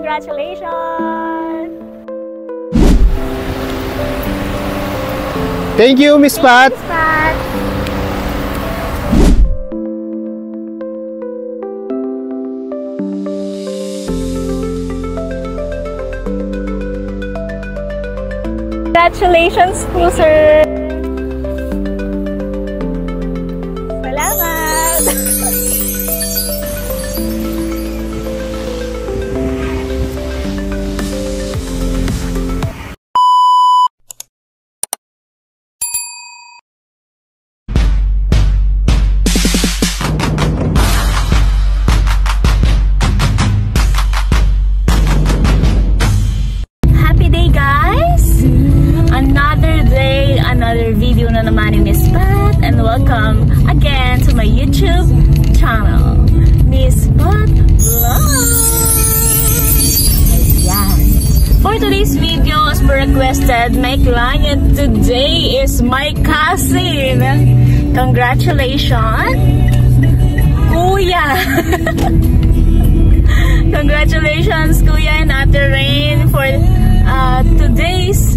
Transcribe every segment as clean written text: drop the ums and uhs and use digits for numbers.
Congratulations! Thank you, Miss Pat. Miss Pat. Congratulations po, sir. Salamat. Another video na naman ni Miss Pat, and welcome again to my YouTube channel, Miss Pat Vlog. Ayan. For today's video, as per requested, my client today is my cousin. Congratulations, Kuya. Congratulations, Kuya and Ate Rain, for today's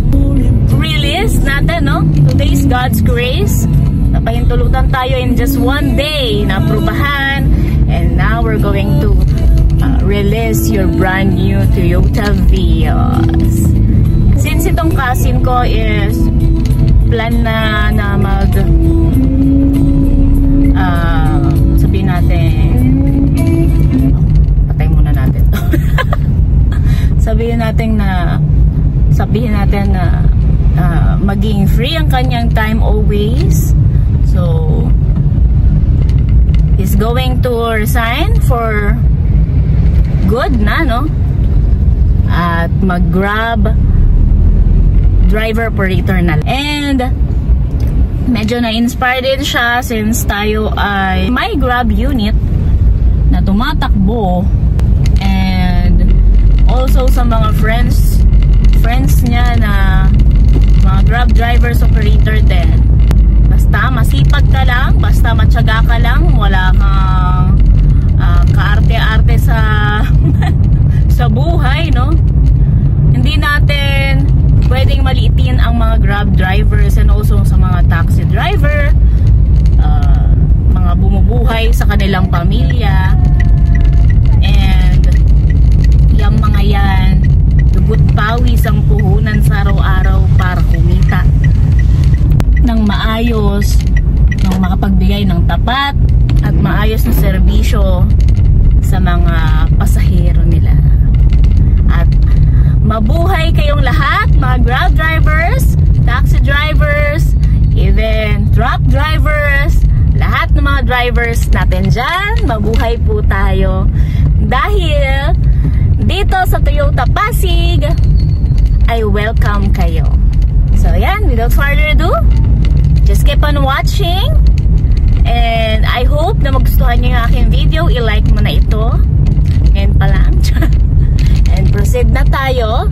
release natin, no? Today's God's Grace. Napahintulutan tayo in just one day. Naaprubahan. And now we're going to release your brand new Toyota Vios. Since itong cousin ko is plan na mag sabihin natin, patay muna natin to. sabihin natin na maging free ang kanyang time always. So he's going to resign for good na, no? At mag-Grab driver operator na. And medyo na-inspire din siya since tayo ay may Grab unit na tumatakbo, and also sa mga friends niya na mga Grab drivers operator din. Basta masipag ka lang, basta matyaga ka lang, wala kang kaarte-arte sa buhay, no? Hindi natin pwedeng maliitin ang mga Grab drivers and also sa mga taxi driver, mga bumubuhay sa kanilang pamilya. And yung mga yan, dugot pawis ang puhunan sa araw-araw para kumita ng maayos, ng makapagbigay ng tapat at maayos na serbisyo sa mga pasahero nila. At mabuhay kayong lahat, mga Grab drivers, taxi drivers, even truck drivers, lahat ng mga drivers natin dyan, mabuhay po tayo. Dahil dito sa Toyota Pasig ay welcome kayo. So yan, without further ado, just keep on watching, and I hope na magustuhan niyo yung aking video. I-like mo na ito ngayon pa lang. And proceed na tayo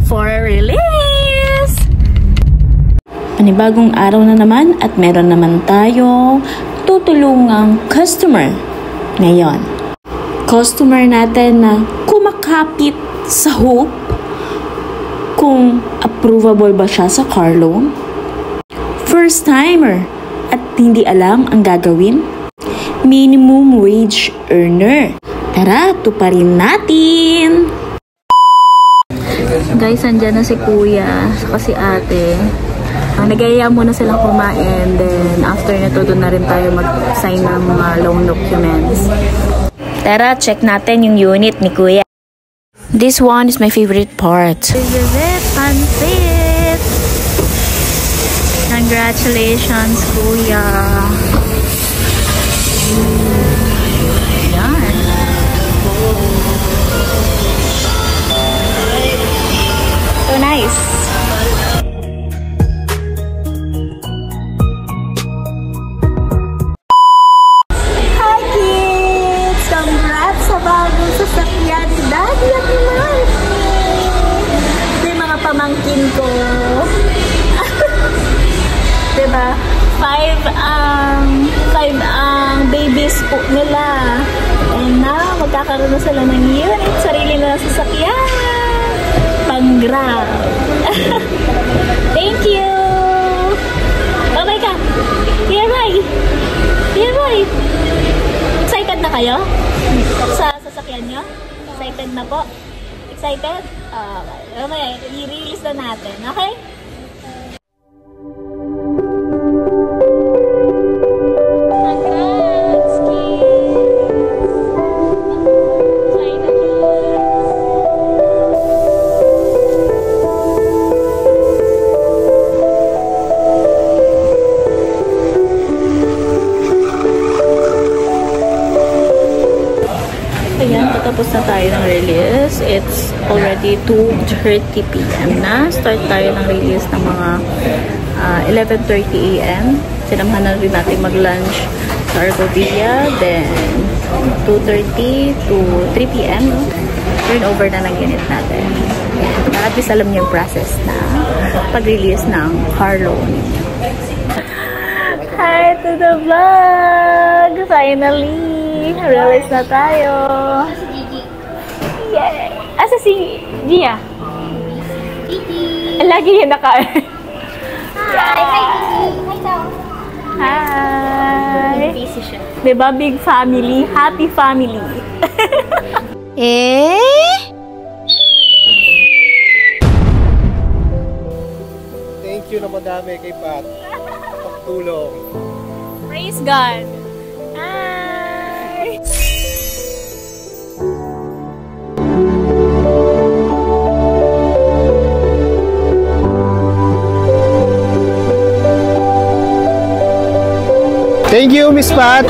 for release. Panibagong araw na naman at meron naman tayo tutulungang customer ngayon. Customer natin na kumakapit sa hope kung approvable ba siya sa car loan. First timer at hindi alam ang gagawin. Minimum wage earner. Tara, tuparin natin! Guys, andyan na si Kuya kasi ate. Nagaya muna silang kumain, then after nito doon na rin tayo mag-sign ng mga loan documents. Tara, check natin yung unit ni Kuya. This one is my favorite part. This is it, pansit! Congratulations, Kuya! Yan. So nice! Sasakyan ni Daddy at ni Mommy. Ito yung mga pamangkin ko. Diba? 5 ang babies po nila. And now, magkakaroon na sila ng unit, sarili na sasakyan. Pang-grab. Thank you! Bye-bye ka! Here, bye! Here, bye! Excited na kayo? Sa sasakyan nyo? Excited na po? Excited? Okay. I-release na natin. Okay? Tapos na tayo ng release. It's already 2:30 p.m. na. Start tayo ng release ng mga 11:30 a.m. Sinamahan na rin natin mag-lunch sa Argovilla. Then, 2:30 to 3 p.m. Turn over na ng unit natin. Para at least alam niyo yung process na pag-release ng car loan. Hi to the vlog! Finally! Release na tayo! Yay! Asa si Gia? Lagi yun naka... Hi! Busy siya. Diba? Big family. Happy family. Thank you na madami kay Pat. Pagtulong. Praise God! Hi! Thank you, Miss Pat.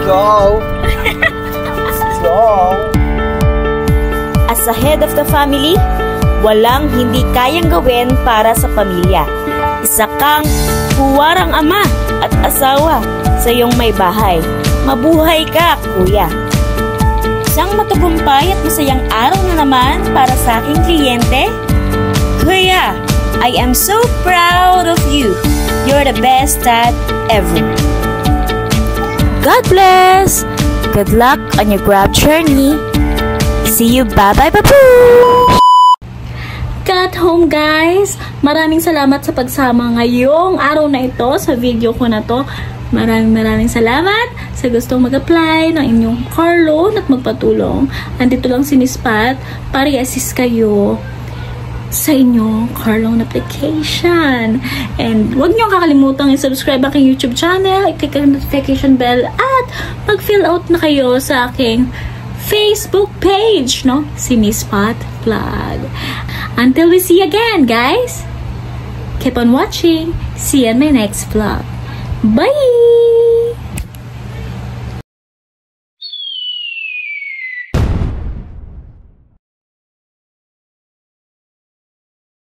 Go! Go! As a head of the family, walang hindi kayang gawin para sa pamilya. Isa kang huwarang ama at asawa sa iyong may bahay. Mabuhay ka, kuya! Isang matagumpay at masayang araw na naman para sa aking kliyente. Kuya, I am so proud of you. You're the best dad ever. God bless! Good luck on your Grab journey. See you, bye-bye, bye-bye! Got home, guys! Maraming salamat sa pagsama ngayong araw na ito sa video ko na to. Maraming salamat sa gustong mag-apply ng inyong car loan at magpatulong. Andito lang si Miss Pat para i-assist kayo sa inyong car loan application. And huwag niyo kakalimutan i-subscribe aking YouTube channel, i-click ang notification bell, at mag-fill out na kayo sa aking Facebook page, no? Si Miss Pat Vlog. Until we see again, guys, keep on watching. See you in my next vlog. Bye!